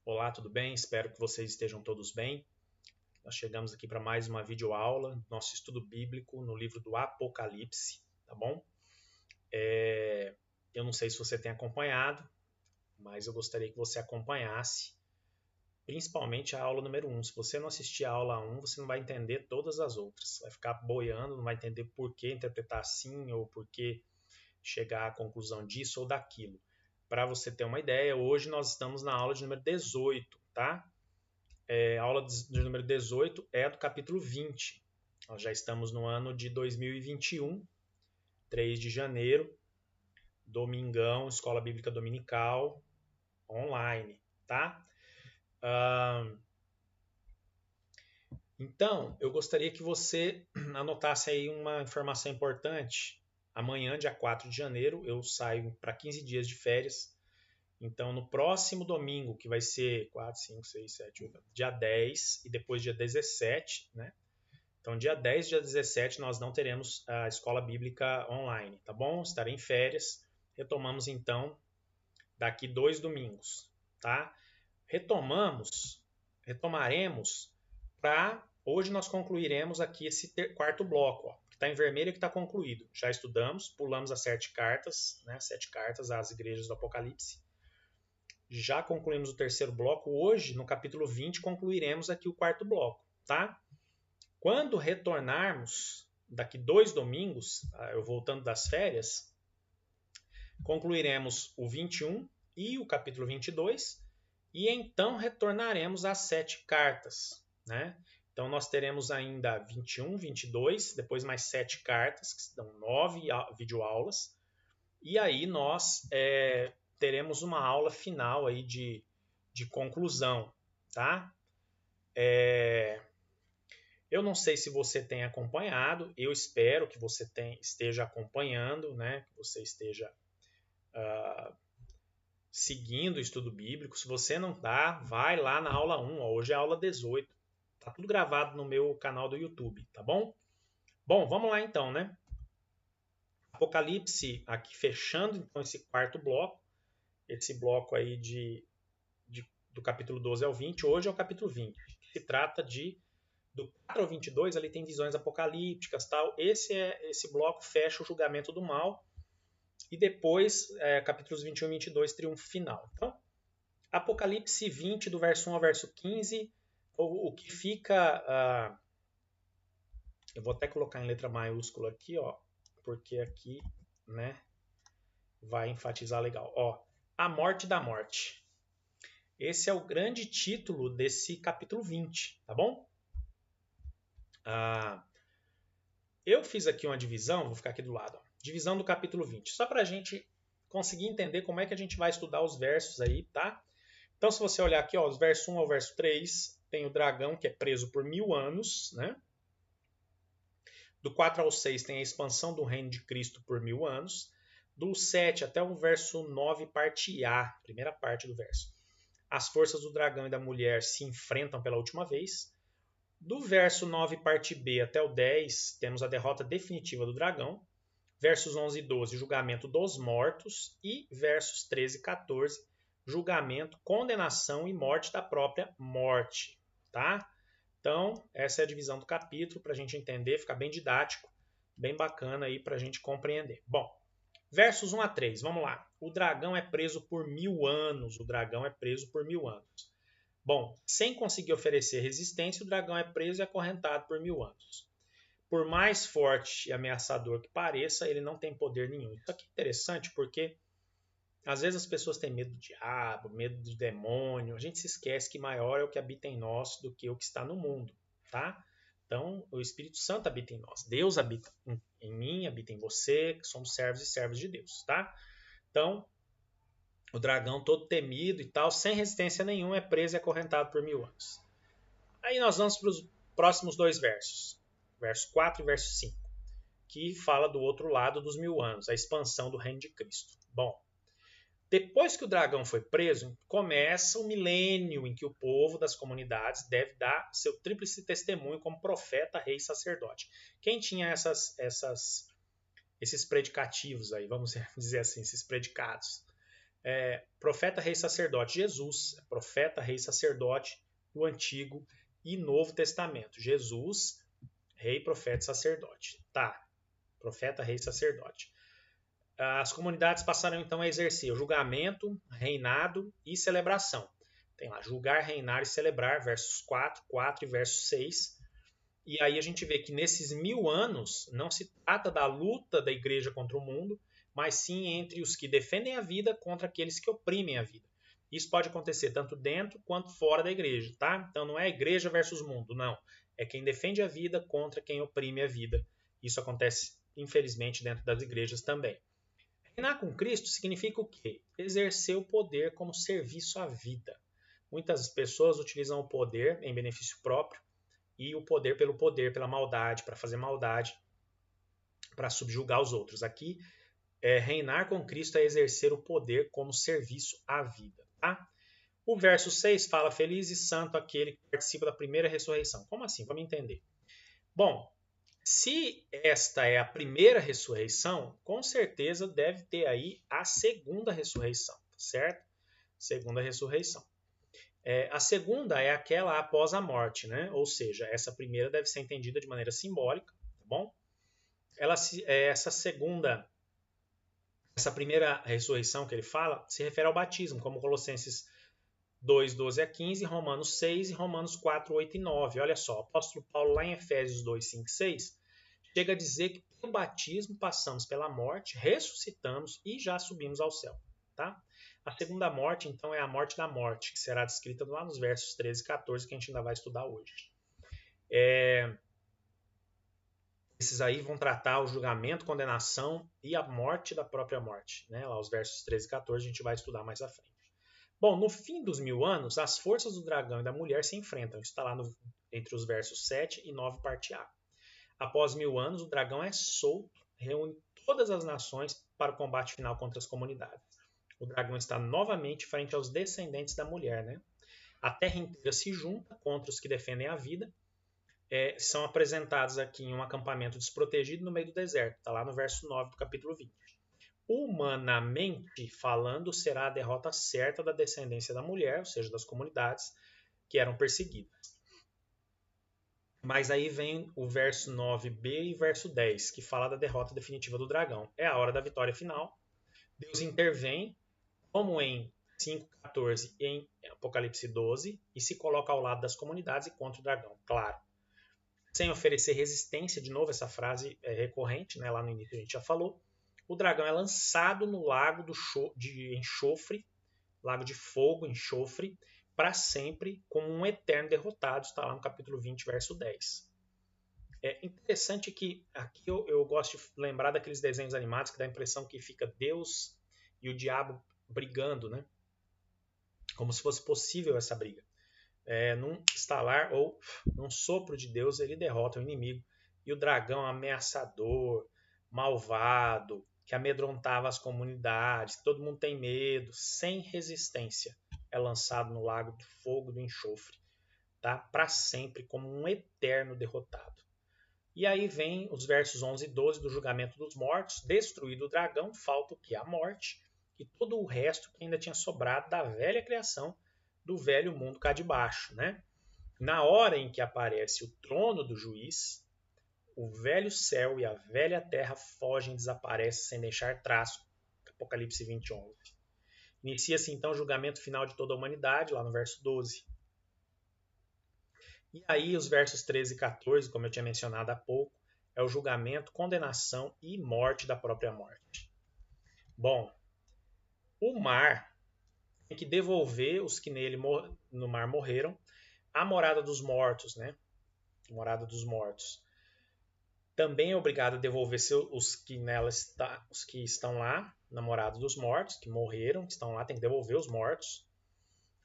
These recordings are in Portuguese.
Olá, tudo bem? Espero que vocês estejam todos bem. Nós chegamos aqui para mais uma videoaula, nosso estudo bíblico no livro do Apocalipse, tá bom? Eu não sei se você tem acompanhado, mas eu gostaria que você acompanhasse, principalmente a aula número 1. Se você não assistir a aula 1, você não vai entender todas as outras. Vai ficar boiando, não vai entender por que interpretar assim ou por que chegar à conclusão disso ou daquilo. Para você ter uma ideia, hoje nós estamos na aula de número 18, tá? A aula de número 18 é do capítulo 20. Nós já estamos no ano de 2021, 3 de janeiro, domingão, Escola Bíblica Dominical, online, tá? Então, eu gostaria que você anotasse aí uma informação importante. Amanhã, dia 4 de janeiro, eu saio para 15 dias de férias. Então, no próximo domingo, que vai ser 4, 5, 6, 7, 8, dia 10 e depois dia 17, né? Então, dia 10 e dia 17 nós não teremos a escola bíblica online, tá bom? Estarei em férias. Retomamos, então, daqui 2 domingos, tá? Retomaremos para... Hoje nós concluiremos aqui esse quarto bloco, ó, que está em vermelho e que está concluído. Já estudamos, pulamos as 7 cartas, né? 7 cartas às igrejas do Apocalipse. Já concluímos o terceiro bloco. Hoje, no capítulo 20, concluiremos aqui o quarto bloco, tá? Quando retornarmos, daqui 2 domingos, eu voltando das férias, concluiremos o 21 e o capítulo 22, e então retornaremos às 7 cartas, né? Então nós teremos ainda 21, 22, depois mais 7 cartas, que dão 9 videoaulas, e aí nós teremos uma aula final aí de conclusão, tá? Eu não sei se você tem acompanhado, eu espero que você esteja acompanhando, né? Que você esteja seguindo o estudo bíblico. Se você não está, vai lá na aula 1, ó, hoje é a aula 18. Tá tudo gravado no meu canal do YouTube, tá bom? Bom, vamos lá então, né? Apocalipse, aqui fechando então esse quarto bloco, esse bloco aí do capítulo 12 ao 20, hoje é o capítulo 20, que se trata do 4 ao 22, ali tem visões apocalípticas, tal. Esse bloco fecha o julgamento do mal, e depois, capítulos 21 e 22, triunfo final. Então, Apocalipse 20, do verso 1 ao verso 15, o que fica... eu vou até colocar em letra maiúscula aqui, ó, porque aqui, né, vai enfatizar legal. Ó, a morte da morte. Esse é o grande título desse capítulo 20, tá bom? Eu fiz aqui uma divisão, vou ficar aqui do lado, ó, divisão do capítulo 20, só para a gente conseguir entender como é que a gente vai estudar os versos aí, tá? Então, se você olhar aqui, ó, os versos 1 ao verso 3, tem o dragão que é preso por 1000 anos, né? Do 4 ao 6 tem a expansão do reino de Cristo por 1000 anos. Do 7 até o verso 9, parte A, primeira parte do verso. As forças do dragão e da mulher se enfrentam pela última vez. Do verso 9, parte B, até o 10, temos a derrota definitiva do dragão. Versos 11 e 12, julgamento dos mortos. E versos 13 e 14, julgamento, condenação e morte da própria morte. Tá? Então, essa é a divisão do capítulo, para a gente entender, ficar bem didático, bem bacana aí para a gente compreender. Bom, versos 1 a 3, vamos lá. O dragão é preso por 1000 anos. O dragão é preso por 1000 anos. Bom, sem conseguir oferecer resistência, o dragão é preso e acorrentado por 1000 anos. Por mais forte e ameaçador que pareça, ele não tem poder nenhum. Isso aqui é interessante porque às vezes as pessoas têm medo do diabo, medo do demônio. A gente se esquece que maior é o que habita em nós do que o que está no mundo, tá? Então, o Espírito Santo habita em nós. Deus habita em mim, habita em você, que somos servos e servas de Deus, tá? Então, o dragão todo temido e tal, sem resistência nenhuma, é preso e acorrentado por 1000 anos. Aí nós vamos para os próximos 2 versos. Verso 4 e verso 5. Que fala do outro lado dos 1000 anos, a expansão do reino de Cristo. Bom, depois que o dragão foi preso, começa o milênio em que o povo das comunidades deve dar seu tríplice testemunho como profeta, rei e sacerdote. Quem tinha esses predicativos aí, vamos dizer assim, esses predicados? profeta, rei, sacerdote. Jesus é profeta, rei, sacerdote do Antigo e Novo Testamento. Jesus, rei, profeta e sacerdote. Tá, profeta, rei, sacerdote. As comunidades passaram então a exercer o julgamento, reinado e celebração. Tem lá, julgar, reinar e celebrar, versos 4 e versos 6. E aí a gente vê que nesses 1000 anos não se trata da luta da igreja contra o mundo, mas sim entre os que defendem a vida contra aqueles que oprimem a vida. Isso pode acontecer tanto dentro quanto fora da igreja, tá? Então não é igreja versus mundo, não. É quem defende a vida contra quem oprime a vida. Isso acontece, infelizmente, dentro das igrejas também. Reinar com Cristo significa o quê? Exercer o poder como serviço à vida. Muitas pessoas utilizam o poder em benefício próprio e o poder pelo poder, pela maldade, para fazer maldade, para subjugar os outros. Aqui, reinar com Cristo é exercer o poder como serviço à vida. Tá? O verso 6 fala, feliz e santo aquele que participa da primeira ressurreição. Como assim? Vamos entender. Bom, se esta é a primeira ressurreição, com certeza deve ter aí a segunda ressurreição, certo? Segunda ressurreição. A segunda é aquela após a morte, né? Ou seja, essa primeira deve ser entendida de maneira simbólica, tá bom? Essa primeira ressurreição que ele fala se refere ao batismo, como Colossenses 2, 12 a 15, Romanos 6 e Romanos 4, 8 e 9. Olha só, o apóstolo Paulo lá em Efésios 2, 5 e 6 chega a dizer que pelo batismo passamos pela morte, ressuscitamos e já subimos ao céu, tá? A segunda morte, então, é a morte da morte, que será descrita lá nos versos 13 e 14, que a gente ainda vai estudar hoje. Esses aí vão tratar o julgamento, condenação e a morte da própria morte. Né? Lá os versos 13 e 14 a gente vai estudar mais à frente. Bom, no fim dos 1000 anos, as forças do dragão e da mulher se enfrentam. Isso está lá entre os versos 7 e 9, parte A. Após 1000 anos, o dragão é solto, reúne todas as nações para o combate final contra as comunidades. O dragão está novamente frente aos descendentes da mulher. Né? A terra inteira se junta contra os que defendem a vida. São apresentados aqui em um acampamento desprotegido no meio do deserto. Está lá no verso 9 do capítulo 20. Humanamente falando, será a derrota certa da descendência da mulher, ou seja, das comunidades que eram perseguidas. Mas aí vem o verso 9b e verso 10, que fala da derrota definitiva do dragão. É a hora da vitória final. Deus intervém, como em 5:14 e em Apocalipse 12, e se coloca ao lado das comunidades e contra o dragão, claro. Sem oferecer resistência, de novo, essa frase é recorrente, né? Lá no início a gente já falou. O dragão é lançado no lago de enxofre, lago de fogo, enxofre, para sempre, como um eterno derrotado. Está lá no capítulo 20, verso 10. É interessante que aqui eu gosto de lembrar daqueles desenhos animados que dá a impressão que fica Deus e o diabo brigando, né? Como se fosse possível essa briga. Num estalar ou num sopro de Deus, ele derrota o inimigo. E o dragão ameaçador, malvado, que amedrontava as comunidades, todo mundo tem medo, sem resistência, é lançado no lago de fogo do enxofre, tá? Para sempre, como um eterno derrotado. E aí vem os versos 11 e 12 do julgamento dos mortos. Destruído o dragão, falta o que? A morte e todo o resto que ainda tinha sobrado da velha criação, do velho mundo cá de baixo, né? Na hora em que aparece o trono do juiz, o velho céu e a velha terra fogem e desaparecem sem deixar traço. Apocalipse 20:11. Inicia-se então o julgamento final de toda a humanidade, lá no verso 12. E aí os versos 13 e 14, como eu tinha mencionado há pouco, é o julgamento, condenação e morte da própria morte. Bom, o mar tem que devolver os que no mar morreram à morada dos mortos, né? Morada dos mortos. Também é obrigado a devolver os que estão lá na morada dos mortos, que morreram, que estão lá, tem que devolver os mortos.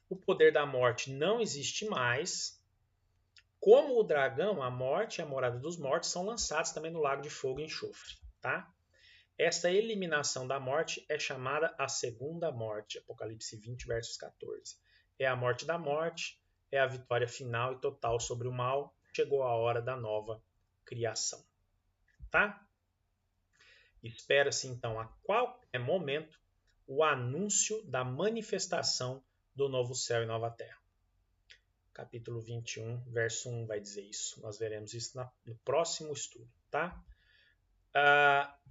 O poder da morte não existe mais. Como o dragão, a morte e a morada dos mortos são lançados também no lago de fogo e enxofre, tá? Esta eliminação da morte é chamada a segunda morte, Apocalipse 20, versos 14. É a morte da morte, é a vitória final e total sobre o mal. Chegou a hora da nova criação. Tá? Espera-se então a qualquer momento o anúncio da manifestação do novo céu e nova terra. Capítulo 21, verso 1 vai dizer isso. Nós veremos isso no próximo estudo, tá?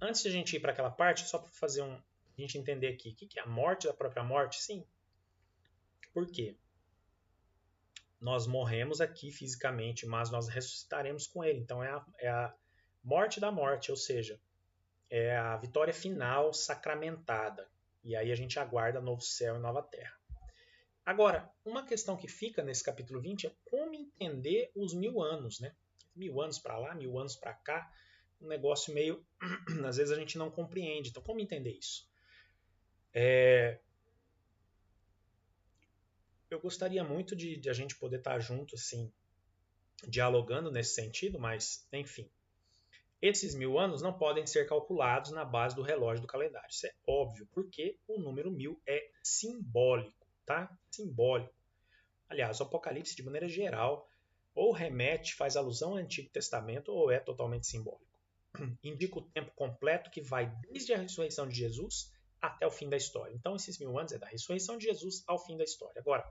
Antes de a gente ir para aquela parte, só para fazer a gente entender aqui, o que é a morte da própria morte? Sim. Por quê? Nós morremos aqui fisicamente, mas nós ressuscitaremos com ele. Então é a morte da morte, ou seja, é a vitória final sacramentada. E aí a gente aguarda novo céu e nova terra. Agora, uma questão que fica nesse capítulo 20 é como entender os 1000 anos, né? 1000 anos para lá, 1000 anos para cá, um negócio meio, às vezes a gente não compreende. Então, como entender isso? Eu gostaria muito de a gente poder estar junto, assim, dialogando nesse sentido, mas, enfim. Esses 1000 anos não podem ser calculados na base do relógio do calendário. Isso é óbvio, porque o número 1000 é simbólico, tá? Simbólico. Aliás, o Apocalipse, de maneira geral, ou remete, faz alusão ao Antigo Testamento, ou é totalmente simbólico. Indica o tempo completo que vai desde a ressurreição de Jesus até o fim da história. Então, esses 1000 anos é da ressurreição de Jesus ao fim da história. Agora,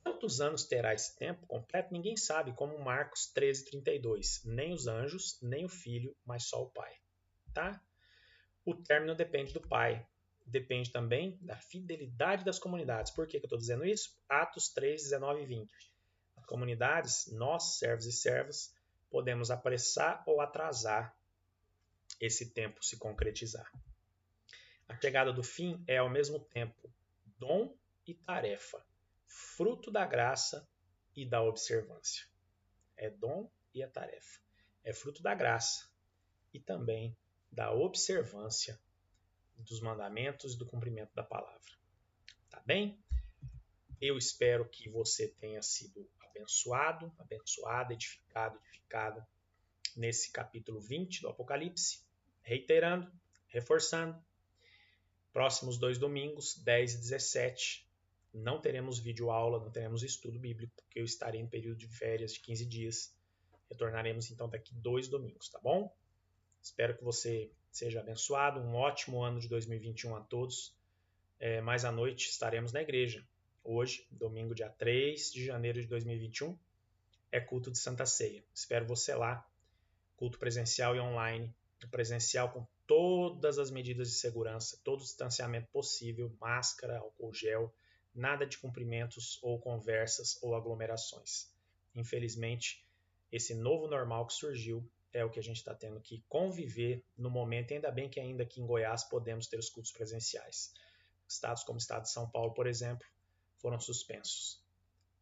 quantos anos terá esse tempo completo? Ninguém sabe, como Marcos 13:32. Nem os anjos, nem o Filho, mas só o Pai. Tá? O término depende do Pai. Depende também da fidelidade das comunidades. Por que eu estou dizendo isso? Atos 3, 19 e 20. As comunidades, nós, servos e servas, podemos apressar ou atrasar esse tempo se concretizar. A chegada do fim é, ao mesmo tempo, dom e tarefa, fruto da graça e da observância. É dom e a tarefa. É fruto da graça e também da observância dos mandamentos e do cumprimento da palavra. Tá bem? Eu espero que você tenha sido abençoado, abençoada, edificado, edificada nesse capítulo 20 do Apocalipse. Reiterando, reforçando, próximos 2 domingos, 10 e 17, não teremos vídeo aula, não teremos estudo bíblico, porque eu estarei em período de férias de 15 dias. Retornaremos então daqui 2 domingos, tá bom? Espero que você seja abençoado, um ótimo ano de 2021 a todos. Mais à noite estaremos na igreja. Hoje, domingo, dia 3 de janeiro de 2021, é culto de Santa Ceia. Espero você lá, culto presencial e online. Presencial com todas as medidas de segurança, todo o distanciamento possível, máscara, álcool gel, nada de cumprimentos ou conversas ou aglomerações. Infelizmente, esse novo normal que surgiu é o que a gente está tendo que conviver no momento, ainda bem que ainda aqui em Goiás podemos ter os cultos presenciais. Estados como o estado de São Paulo, por exemplo, foram suspensos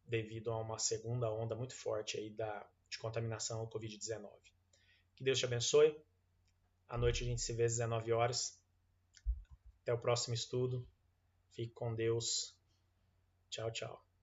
devido a uma segunda onda muito forte aí de contaminação ao Covid-19. Que Deus te abençoe. À noite a gente se vê às 19 horas. Até o próximo estudo. Fique com Deus. Tchau, tchau.